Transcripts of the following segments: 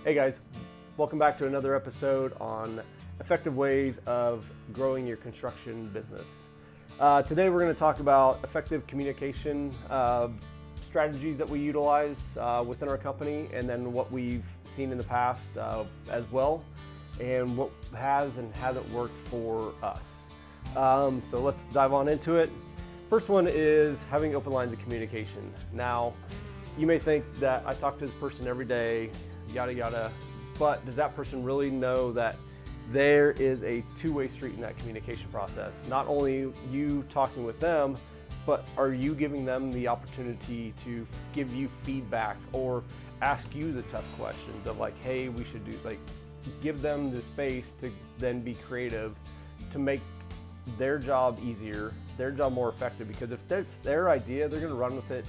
Hey guys, welcome back to another episode on effective ways of growing your construction business. Today we're going to talk about effective communication strategies that we utilize within our company, and then what we've seen in the past as well, and what has and hasn't worked for us. So let's dive on into it. First one is having open lines of communication. Now, you may think that I talk to this person every day, yada yada, but does that person really know that there is a two-way street in that communication process? Not only you talking with them, but are you giving them the opportunity to give you feedback or ask you the tough questions of like, hey, we should do, like, give them the space to then be creative to make their job easier, their job more effective, because if that's their idea, they're going to run with it.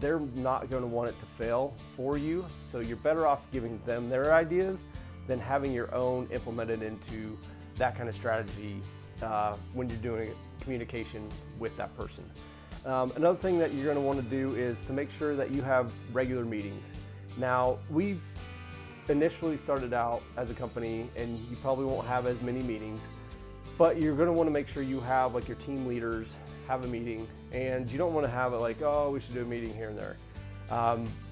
They're not going to want it to fail for you. So you're better off giving them their ideas than having your own implemented into that kind of strategy when you're doing communication with that person. Another thing that you're going to want to do is to make sure that you have regular meetings. Now, we've initially started out as a company, and you probably won't have as many meetings, but you're going to want to make sure you have, like, your team leaders have a meeting, and you don't want to have it like, oh, we should do a meeting here and there.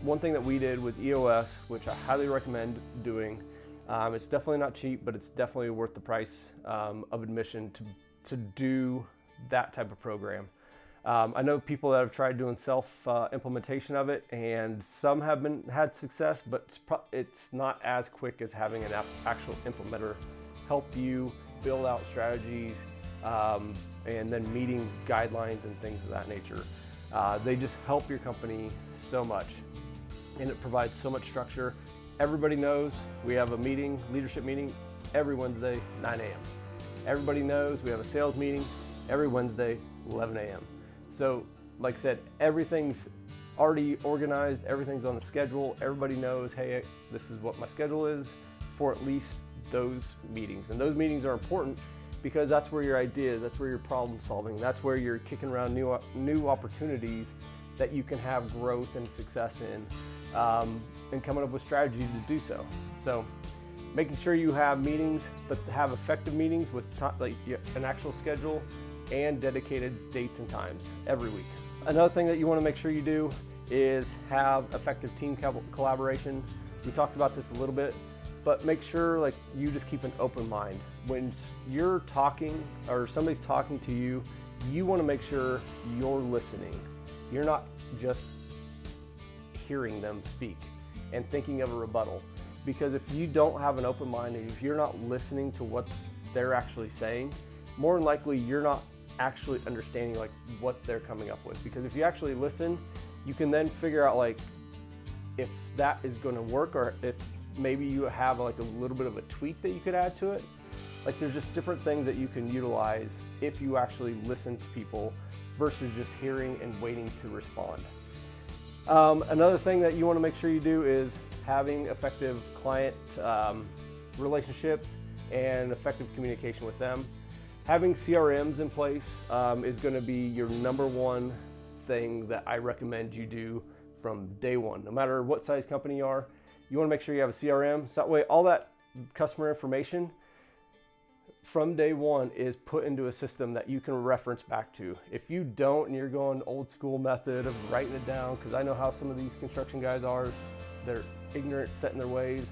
One thing that we did with EOS, which I highly recommend doing, it's definitely not cheap, but it's definitely worth the price of admission to do that type of program. I know people that have tried doing self implementation of it, and some have had success, but it's not as quick as having an actual implementer help you build out strategies, and then meeting guidelines and things of that nature. They just help your company so much, and it provides so much structure. Everybody knows we have a meeting, leadership meeting, every Wednesday, 9 a.m. Everybody knows we have a sales meeting every Wednesday, 11 a.m. So, like I said, everything's already organized, everything's on the schedule. Everybody knows, hey, this is what my schedule is for at least those meetings. And those meetings are important because that's where your ideas, that's where you're problem solving, that's where you're kicking around new opportunities that you can have growth and success in, and coming up with strategies to do so. So making sure you have meetings, but have effective meetings with like an actual schedule and dedicated dates and times every week. Another thing that you want to make sure you do is have effective team collaboration. We talked about this a little bit, but make sure, like, you just keep an open mind. When you're talking or somebody's talking to you, you want to make sure you're listening. You're not just hearing them speak and thinking of a rebuttal. Because if you don't have an open mind and if you're not listening to what they're actually saying, more than likely you're not actually understanding like what they're coming up with. Because if you actually listen, you can then figure out like if that is going to work, or if maybe you have like a little bit of a tweak that you could add to it. Like, there's just different things that you can utilize if you actually listen to people versus just hearing and waiting to respond. Another thing that you want to make sure you do is having effective client relationships and effective communication with them. Having CRMs in place is going to be your number one thing that I recommend you do from day one. No matter what size company you are, you want to make sure you have a CRM. So that way all that customer information from day one is put into a system that you can reference back to. If you don't, and you're going old school method of writing it down, because I know how some of these construction guys are, they're ignorant, set in their ways,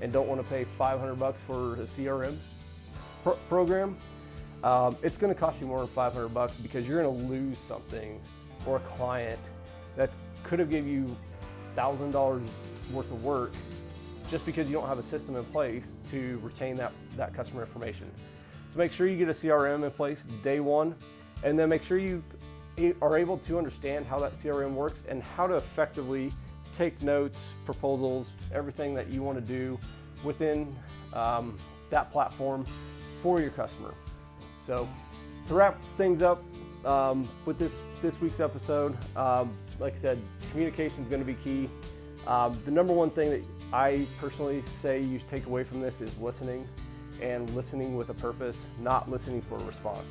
and don't want to pay $500 for a CRM program, it's going to cost you more than $500 because you're going to lose something or a client that could have given you $1,000 worth of work just because you don't have a system in place to retain that customer information. So make sure you get a CRM in place day one, and then make sure you are able to understand how that CRM works and how to effectively take notes, proposals, everything that you want to do within that platform for your customer. So to wrap things up with this week's episode, like I said, communication is going to be key. The number one thing that I personally say you take away from this is listening, and listening with a purpose, not listening for a response.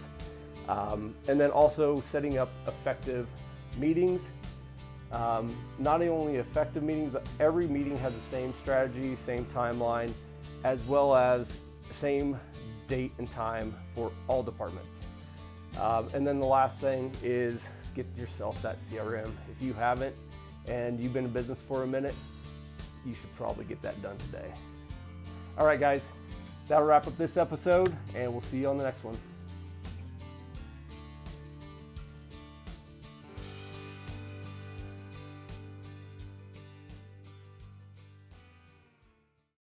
And then also setting up effective meetings Not only effective meetings, but every meeting has the same strategy, same timeline, as well as the same date and time for all departments. And then the last thing is get yourself that CRM. If you haven't and you've been in business for a minute, you should probably get that done today. All right, guys, that'll wrap up this episode, and we'll see you on the next one.